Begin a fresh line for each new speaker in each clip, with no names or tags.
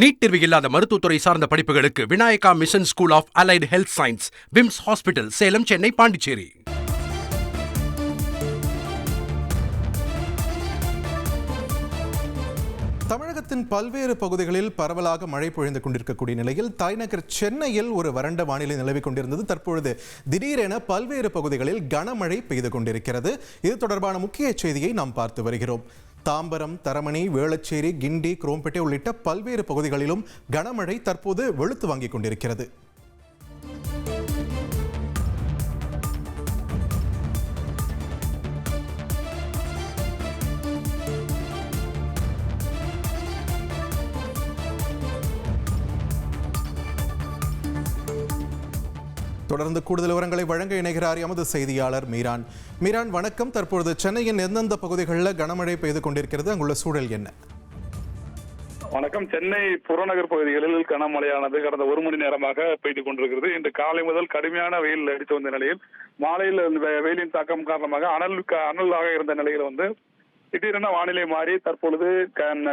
NEET தேர்வு இல்லாத மருத்துவத்துறை சார்ந்த படிப்புகளுக்கு Vinayaka mission school of allied health science, VIMS hospital, Salem, Chennai, Pondicherry.
தமிழகத்தின் பல்வேறு பகுதிகளில் பரவலாக மழை பொழிந்து கொண்டிருக்கக்கூடிய நிலையில் தலைநகர் சென்னையில் ஒரு வறண்ட வானிலை நிலவிக் கொண்டிருந்தது. தற்பொழுது திடீரென பல்வேறு பகுதிகளில் கனமழை பெய்து கொண்டிருக்கிறது. இது தொடர்பான முக்கிய செய்தியை நாம் பார்த்து வருகிறோம். தாம்பரம், தரமணி, வேளச்சேரி, கிண்டி, குரோம்பேட்டை உள்ளிட்ட பல்வேறு பகுதிகளிலும் கனமழை தற்போது வெளுத்து வாங்கிக் கொண்டிருக்கிறது. தொடர்ந்து கூடுதல் விவரங்களை வழங்க இணைகிறார் எமது செய்தியாளர் மீரான். மீரான், வணக்கம். தற்பொழுது சென்னையின் எந்தெந்த பகுதிகளில் கனமழை பெய்து கொண்டிருக்கிறது? அங்குள்ள சூழல் என்ன?
வணக்கம். சென்னை புறநகர் பகுதிகளில் கனமழையானது கடந்த ஒரு மணி நேரமாக பெய்து கொண்டிருக்கிறது. இன்று காலை முதல் கடுமையான வெயில் அடித்து வந்த நிலையில் மாலையில் வெயிலின் தாக்கம் காரணமாக அனலாக இருந்த நிலையில் திடீரென வானிலை மாறி தற்பொழுது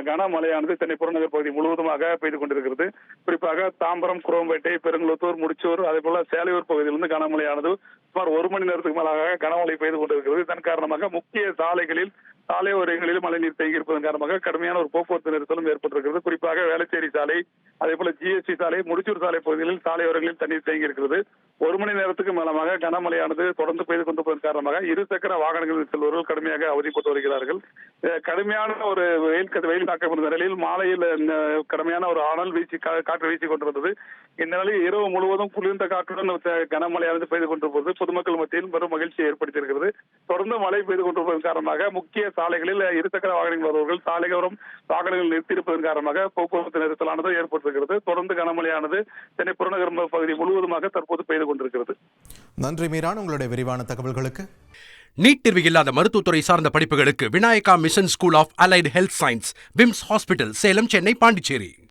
கனமழையானது சென்னை புறநகர் பகுதி முழுவதுமாக பெய்து கொண்டிருக்கிறது. குறிப்பாக தாம்பரம், குரோம்பேட்டை, பெருங்குளத்தூர், முடிச்சூர், அதே போல சேலையூர் பகுதியிலிருந்து கனமழையானது சுமார் ஒரு மணி நேரத்துக்கு மேலாக கனமழை பெய்து கொண்டிருக்கிறது. இதன் காரணமாக முக்கிய சாலையோரங்களில் மழைநீர் தேங்கியிருப்பதன் காரணமாக கடுமையான ஒரு போக்குவரத்து நெரிசலும் ஏற்பட்டிருக்கிறது. குறிப்பாக வேளச்சேரி சாலை, அதே போல ஜிஎஸ்டி சாலை, முடிச்சூர் சாலை பகுதிகளில் சாலையோரங்களில் தண்ணீர் தேங்கியிருக்கிறது. ஒரு மணி நேரத்துக்கு மேலமாக கனமழையானது தொடர்ந்து பெய்து கொண்டிருப்பதன் காரணமாக இருசக்கர வாகனங்களில் செல்வர்கள் கடுமையாக அவதிப்பட்டு வருகிறார்கள். கடுமையான ஒரு வெயில் தாக்கம் இருந்த நிலையில் மாலையில் கடுமையான ஒரு காற்று வீசிக் கொண்டிருந்தது. இந்த நிலையில் இரவு முழுவதும் குளிர்ந்த காற்றுடன் கனமழையானது பெய்து கொண்டிருப்பது பொதுமக்கள் மத்தியில் பெரும் மகிழ்ச்சியை ஏற்படுத்தியிருக்கிறது. தொடர்ந்து மழை பெய்து கொண்டிருப்பதன் காரணமாக முக்கிய சாலைகளில் இருசக்கர வாகனங்கள் வருவர்கள் சாலையோரம் வாகனங்கள் நிறுத்தியிருப்பதன் காரணமாக போக்குவரத்து நெரிசலானது ஏற்பட்டிருக்கிறது. தொடர்ந்து கனமழையானது சென்னை புறநகர் பகுதி முழுவதுமாக தற்போது பெய்து கொண்டிருக்கிறது.
நன்றி மீரான், உங்களுடைய விரிவான தகவல்களுக்கு.
நீட் தேர்வு இல்லாத மருத்துவத்துறை சார்ந்த படிப்புகளுக்கு Vinayaka mission school of allied health science, VIMS hospital, Salem, Chennai, Pondicherry.